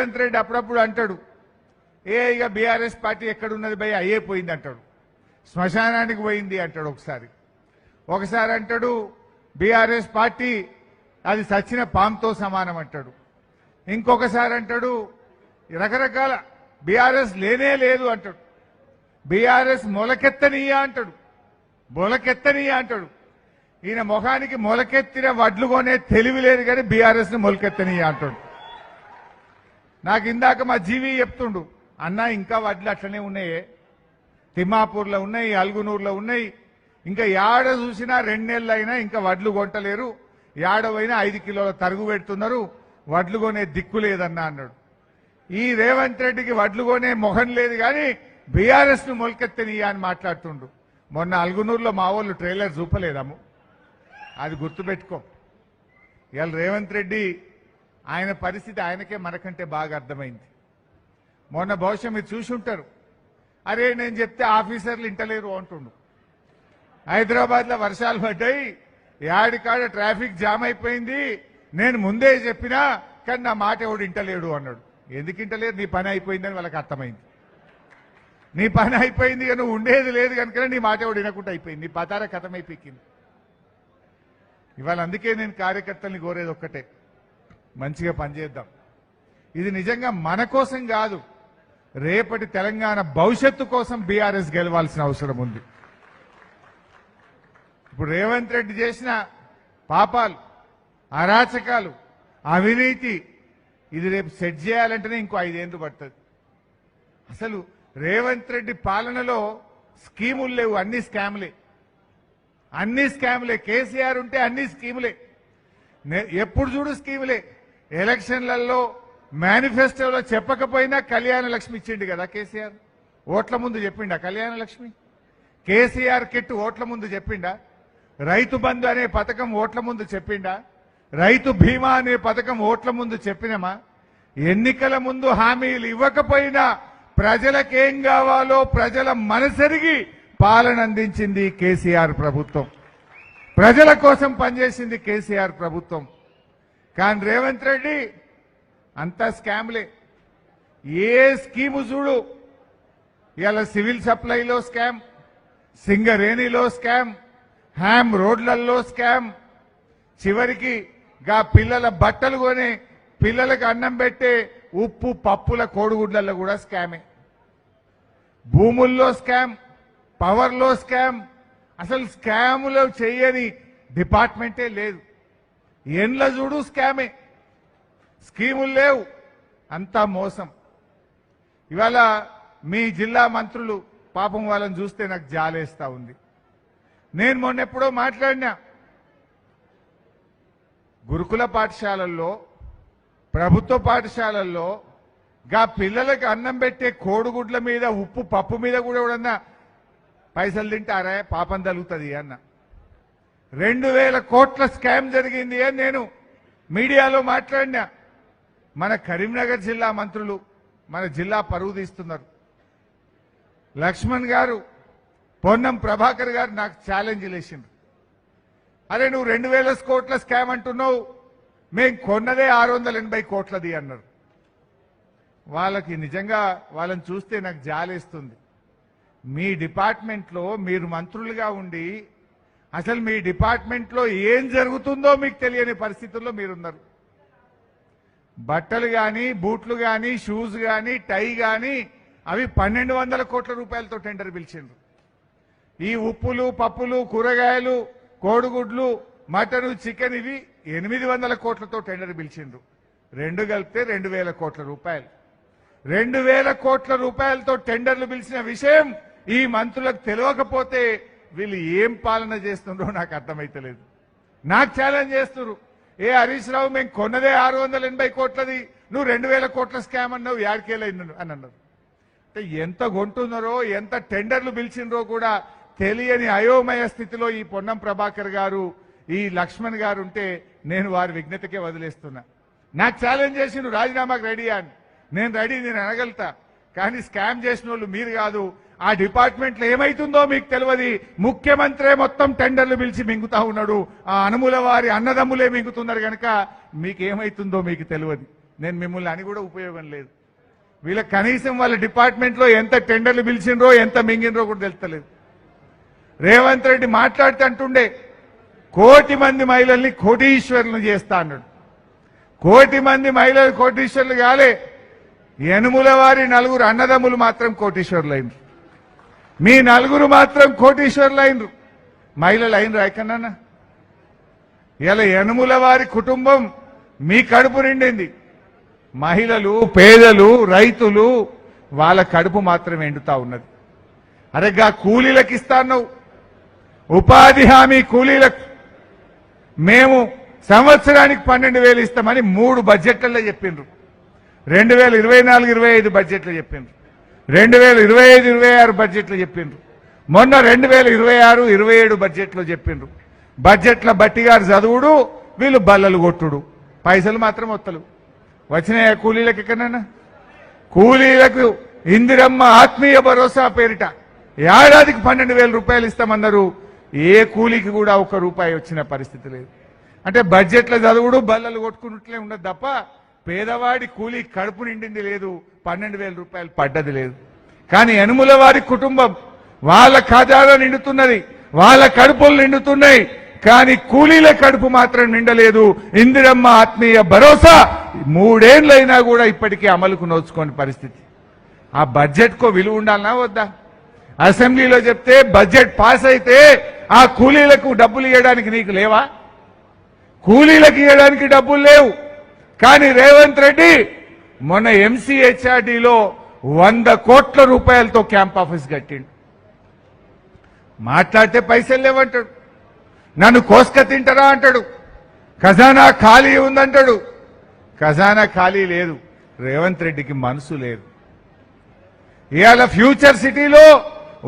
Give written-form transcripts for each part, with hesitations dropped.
రేవంత్ రెడ్డి అప్పుడప్పుడు అంటాడు, ఇక బీఆర్ఎస్ పార్టీ ఎక్కడున్నది భయ అయ్యే పోయింది అంటాడు, శ్మశానానికి పోయింది అంటాడు. ఒకసారి అంటాడు బీఆర్ఎస్ పార్టీ అది సచ్చిన పాముతో సమానం అంటాడు. ఇంకొకసారి అంటాడు రకరకాల బీఆర్ఎస్ లేనే లేదు అంటాడు, బీఆర్ఎస్ మొలకెత్తనీయ అంటాడు. ఈయన మొఖానికి మొలకెత్తిన వడ్లు కొనే తెలివి లేదు కానీ బీఆర్ఎస్ ని మొలకెత్తనీయ అంటాడు. నాకు ఇందాక మా జీవి చెప్తుండు, అన్న ఇంకా వడ్లు అట్లనే ఉన్నాయే, తిమ్మాపూర్లో ఉన్నాయి, అల్గునూరులో ఉన్నాయి, ఇంకా యాడ చూసినా 2 నెలలు అయినా ఇంకా వడ్లు కొంటలేరు, యాడవైనా 5 కిలోల తరుగు పెడుతున్నారు, వడ్లు కొనే దిక్కు లేదన్నా అన్నాడు. ఈ రేవంత్ రెడ్డికి వడ్లు కొనే మొహం లేదు కానీ బీఆర్ఎస్ ను మొలకెత్తనీయ అని మాట్లాడుతుండు. మొన్న అల్గునూరులో మా వాళ్ళు ట్రైలర్ చూపలేదాము, అది గుర్తుపెట్టుకో. ఇవాళ రేవంత్ రెడ్డి ఆయన పరిస్థితి ఆయనకే మనకంటే బాగా అర్థమైంది. మొన్న బహుశా మీరు చూసి ఉంటారు, అరే నేను చెప్తే ఆఫీసర్లు ఇంటలేరు అంటుండు. హైదరాబాద్లో వర్షాలు పడ్డాయి, యాడికాడ ట్రాఫిక్ జామ్ అయిపోయింది, నేను ముందే చెప్పినా కానీ నా మాట ఎవడు ఇంటలేడు అన్నాడు. ఎందుకు ఇంటలేరు? నీ పని అయిపోయిందని వాళ్ళకి అర్థమైంది. నీ పని అయిపోయింది, నువ్వు ఉండేది లేదు కనుక నీ మాట ఎవడు వినకుండా అయిపోయింది, నీ పతార కథమైపోయింది. ఇవాళ అందుకే నేను కార్యకర్తల్ని కోరేది ఒక్కటే, మంచిగా పనిచేద్దాం. ఇది నిజంగా మన కోసం కాదు, రేపటి తెలంగాణ భవిష్యత్తు కోసం బీఆర్ఎస్ గెలవాల్సిన అవసరం ఉంది. ఇప్పుడు రేవంత్ రెడ్డి చేసిన పాపాలు, అరాచకాలు, అవినీతి ఇది రేపు సెట్ చేయాలంటేనే ఇంకో 5 ఏళ్ళు పడుతుంది. అసలు రేవంత్ రెడ్డి పాలనలో స్కీములు లేవు, అన్ని స్కాములే. కేసీఆర్ ఉంటే అన్ని స్కీములే, ఎప్పుడు చూడు స్కీములే. ఎలక్షన్లలో మేనిఫెస్టోలో చెప్పకపోయినా కళ్యాణ లక్ష్మి ఇచ్చిండు కదా కేసీఆర్. ఓట్ల ముందు చెప్పిండా కళ్యాణ లక్ష్మి? కేసీఆర్ కిట్ ఓట్ల ముందు చెప్పిండా? రైతు బంధు అనే పథకం ఓట్ల ముందు చెప్పిండా? రైతు బీమా అనే పథకం ఓట్ల ముందు చెప్పినమా? ఎన్నికల ముందు హామీలు ఇవ్వకపోయినా ప్రజలకేం కావాలో ప్రజల మనసెరిగి పాలన అందించింది కేసీఆర్ ప్రభుత్వం, ప్రజల కోసం పనిచేసింది కేసీఆర్ ప్రభుత్వం. కానీ రేవంత్ రెడ్డి అంతా స్కామ్లే. ఏ స్కీము చూడు, ఇలా సివిల్ సప్లైలో స్కామ్, సింగరేణిలో స్కామ్, హ్యామ్ రోడ్లలో స్కామ్, చివరికి గా పిల్లల బట్టలు కొని పిల్లలకు అన్నం పెట్టే ఉప్పు పప్పుల కోడిగుడ్లలో కూడా స్కామే. భూముల్లో స్కామ్, పవర్లో స్కామ్, అసలు స్కాములు చేయని డిపార్ట్మెంటే లేదు. ఎండ్ల చూడు స్కామే, స్కీములు లేవు, అంతా మోసం. ఇవాళ మీ జిల్లా మంత్రులు పాపం వాళ్ళని చూస్తే నాకు జాలేస్తా ఉంది. నేను మొన్నెప్పుడో మాట్లాడినా, గురుకుల పాఠశాలల్లో, ప్రభుత్వ పాఠశాలల్లో గా పిల్లలకు అన్నం పెట్టే కోడిగుడ్ల మీద, ఉప్పు పప్పు మీద కూడా ఎవడన్నా పైసలు తింటారా? పాపం తగులుతుంది అన్న. 2000 కోట్ల స్కామ్ జరిగింది అని నేను మీడియాలో మాట్లాడినా. మన కరీంనగర్ జిల్లా మంత్రులు మన జిల్లా పరువు తీస్తున్నారు. లక్ష్మణ్ గారు, పొన్నం ప్రభాకర్ గారు నాకు ఛాలెంజ్ వేసిండ్రు. అరే నువ్వు 2000 కోట్ల స్కామ్ అంటున్నావు, మేం కొన్నదే 680 కోట్లది అన్నారు. వాళ్ళకి నిజంగా వాళ్ళని చూస్తే నాకు జాలేస్తుంది. మీ డిపార్ట్మెంట్లో మీరు మంత్రులుగా ఉండి అసలు మీ డిపార్ట్మెంట్లో ఏం జరుగుతుందో మీకు తెలియని పరిస్థితుల్లో మీరున్నారు. బట్టలు కానీ, బూట్లు కానీ, షూస్ కానీ, టై కానీ అవి 1200 కోట్ల రూపాయలతో టెండర్ పిలిచిండ్రు. ఈ ఉప్పులు, పప్పులు, కూరగాయలు, కోడిగుడ్లు, మటను, చికెన్ ఇవి 800 కోట్లతో టెండర్ పిలిచిండ్రు. రెండు కలిపితే 2000 కోట్ల రూపాయలు. 2000 కోట్ల రూపాయలతో టెండర్లు పిలిచిన విషయం ఈ మంత్రులకు తెలియకపోతే వీళ్ళు ఏం పాలన చేస్తుండ్రో నాకు అర్థమైతలేదు. నాకు ఛాలెంజ్ చేస్తున్నారు, ఏ హరీష్ రావు మేము కొన్నదే 680 కోట్లది, నువ్వు 2000 కోట్ల స్కామ్ అన్నావు, యాడికేలైంది అని అన్నారు. అంటే ఎంత కొంటున్నారో, ఎంత టెండర్లు పిలిచిండ్రో కూడా తెలియని అయోమయ స్థితిలో ఈ పొన్నం ప్రభాకర్ గారు, ఈ లక్ష్మణ్ గారు ఉంటే నేను వారి విజ్ఞతకే వదిలేస్తున్నా. నాకు ఛాలెంజ్ చేసి నువ్వు రాజీనామాకు రెడీ అని. నేను రెడీ, నేను అనగలుగుతా. కానీ స్కామ్ చేసిన వాళ్ళు మీరు కాదు. ఆ డిపార్ట్మెంట్లో ఏమైతుందో మీకు తెలియదు. ముఖ్యమంత్రి మొత్తం టెండర్లు పిలిచి మింగుతా ఉన్నాడు. ఆ అనుముల వారి అన్నదమ్ములే మింగుతున్నారు కనుక మీకేమైతుందో మీకు తెలియదు. నేను మిమ్మల్ని అని కూడా ఉపయోగం లేదు. వీళ్ళ కనీసం వాళ్ళ డిపార్ట్మెంట్లో ఎంత టెండర్లు పిలిచిండ్రో ఎంత మింగినరో కూడా తెలుస్తలేదు. రేవంత్ రెడ్డి మాట్లాడుతూ అంటుండే 1 కోటి మంది మహిళల్ని కోటీశ్వరులను చేస్తా అన్నాడు. 1 కోటి మంది మహిళలు కోటీశ్వరులు కాలే, యనుముల వారి 4 అన్నదమ్ములు మాత్రం కోటీశ్వరులు అయినరు. మీ 4 మాత్రం కోటీశ్వరులు అయినరు, మహిళలు అయినరు. ఎక్కడన్నా ఇలా యనుముల వారి కుటుంబం మీ కడుపు నిండింది. మహిళలు, పేదలు, రైతులు వాళ్ళ కడుపు మాత్రం ఎండుతా ఉన్నది. అరేగా కూలీలకు ఇస్తాను, ఉపాధి హామీ కూలీలకు మేము సంవత్సరానికి 12,000 ఇస్తామని 3 బడ్జెట్లలో చెప్పిండ్రు. 2024-25 బడ్జెట్లో చెప్పిండ్రు, 2025-26 బడ్జెట్లో చెప్పిండ్రు, మొన్న 2026-27 బడ్జెట్లో చెప్పిండ్రు. బడ్జెట్ల బట్టిగారు చదువుడు, వీళ్ళు బల్లలు కొట్టుడు, పైసలు మాత్రం వత్తలు వచ్చినాయా కూలీలకు? ఎక్కడన్నా కూలీలకు ఇందిరమ్మ ఆత్మీయ భరోసా పేరిట ఏడాదికి 12,000 రూపాయలు ఇస్తామన్నారు. ఏ కూలీకి కూడా 1 రూపాయి వచ్చిన పరిస్థితి లేదు. అంటే బడ్జెట్ల చదువుడు, బల్లలు కొట్టుకున్నట్లే ఉండదు తప్ప పేదవాడి కూలీ కడుపు నిండింది లేదు, 12,000 రూపాయలు పడ్డది లేదు. కానీ యనుముల వారి కుటుంబం వాళ్ళ ఖజానా నిండుతున్నది, వాళ్ళ కడుపులు నిండుతున్నాయి, కానీ కూలీల కడుపు మాత్రం నిండలేదు. ఇందిరమ్మ ఆత్మీయ భరోసా 3 ఏళ్లైనా కూడా ఇప్పటికీ అమలుకు నోచుకోని పరిస్థితి. ఆ బడ్జెట్కో విలువ ఉండాలనా వద్దా? అసెంబ్లీలో చెప్తే బడ్జెట్ పాస్ అయితే ఆ కూలీలకు డబ్బులు ఇవ్వడానికి నీకు లేవా? కూలీలకు ఇవ్వడానికి డబ్బులు లేవు. కానీ రేవంత్ రెడ్డి మొన్న ఎంసీహెచ్ఆర్డీలో 100 కోట్ల రూపాయలతో క్యాంప్ ఆఫీస్ కట్టిండు. మాట్లాడితే పైసలు లేవంటాడు, నన్ను కోసుక తింటారా అంటాడు, ఖజానా ఖాళీ ఉందంటాడు. ఖజానా ఖాళీ లేదు, రేవంత్ రెడ్డికి మనసు లేదు. ఇవాళ ఫ్యూచర్ సిటీలో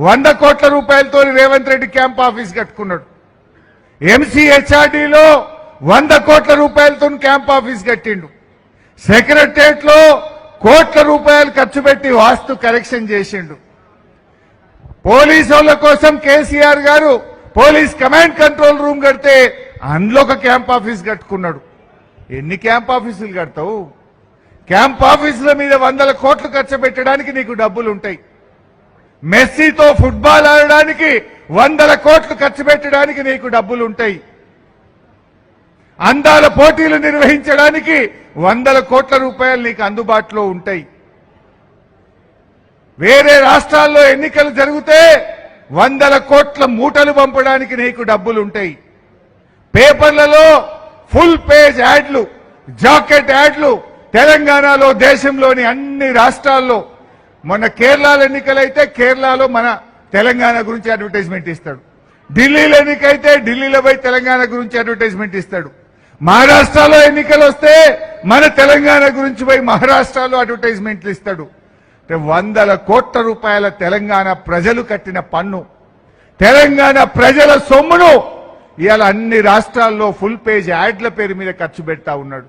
100 కోట్ల రూపాయలతో రేవంత్ రెడ్డి క్యాంప్ ఆఫీస్ కట్టుకున్నాడు. ఎంసీహెచ్ఆర్డీలో 100 కోట్ల రూపాయలతో క్యాంప్ ఆఫీస్ కట్టిండు. సెక్రటరియట్ లో కోట్ల రూపాయలు ఖర్చు పెట్టి వాస్తు కరెక్షన్ చేసిండు. పోలీసుల కోసం కేసీఆర్ గారు పోలీస్ కమాండ్ కంట్రోల్ రూమ్ కడితే అందులో ఒక క్యాంప్ ఆఫీస్ కట్టుకున్నాడు. ఎన్ని క్యాంప్ ఆఫీసులు కడతావు? క్యాంప్ ఆఫీసుల మీద 100 కోట్లు ఖర్చు పెట్టడానికి నీకు డబ్బులు ఉంటాయి. మెస్సీతో ఫుట్బాల్ ఆడడానికి 100 కోట్లు ఖర్చు పెట్టడానికి నీకు డబ్బులు ఉంటాయి. అందాల పోటీలు నిర్వహించడానికి 100 కోట్ల రూపాయలు నీకు అందుబాటులో ఉంటాయి. వేరే రాష్ట్రాల్లో ఎన్నికలు జరిగితే 100 కోట్ల మూటలు పంపడానికి నీకు డబ్బులు ఉంటాయి. పేపర్లలో ఫుల్ పేజ్ యాడ్లు, జాకెట్ యాడ్లు తెలంగాణలో, దేశంలోని అన్ని రాష్ట్రాల్లో. మొన్న కేరళలో ఎన్నికలైతే కేరళలో మన తెలంగాణ గురించి అడ్వర్టైజ్మెంట్ ఇస్తాడు. ఢిల్లీలో ఎన్నికైతే ఢిల్లీలో పోయి తెలంగాణ గురించి అడ్వర్టైజ్మెంట్ ఇస్తాడు. మహారాష్ట్రలో ఎన్నికలు వస్తే మన తెలంగాణ గురించి పోయి మహారాష్ట్రలో అడ్వర్టైజ్మెంట్లు ఇస్తాడు. 100 కోట్ల రూపాయల తెలంగాణ ప్రజలు కట్టిన పన్ను, తెలంగాణ ప్రజల సొమ్మును ఇవాళ అన్ని రాష్ట్రాల్లో ఫుల్ పేజ్ యాడ్ల పేరు మీద ఖర్చు పెడతా ఉన్నాడు.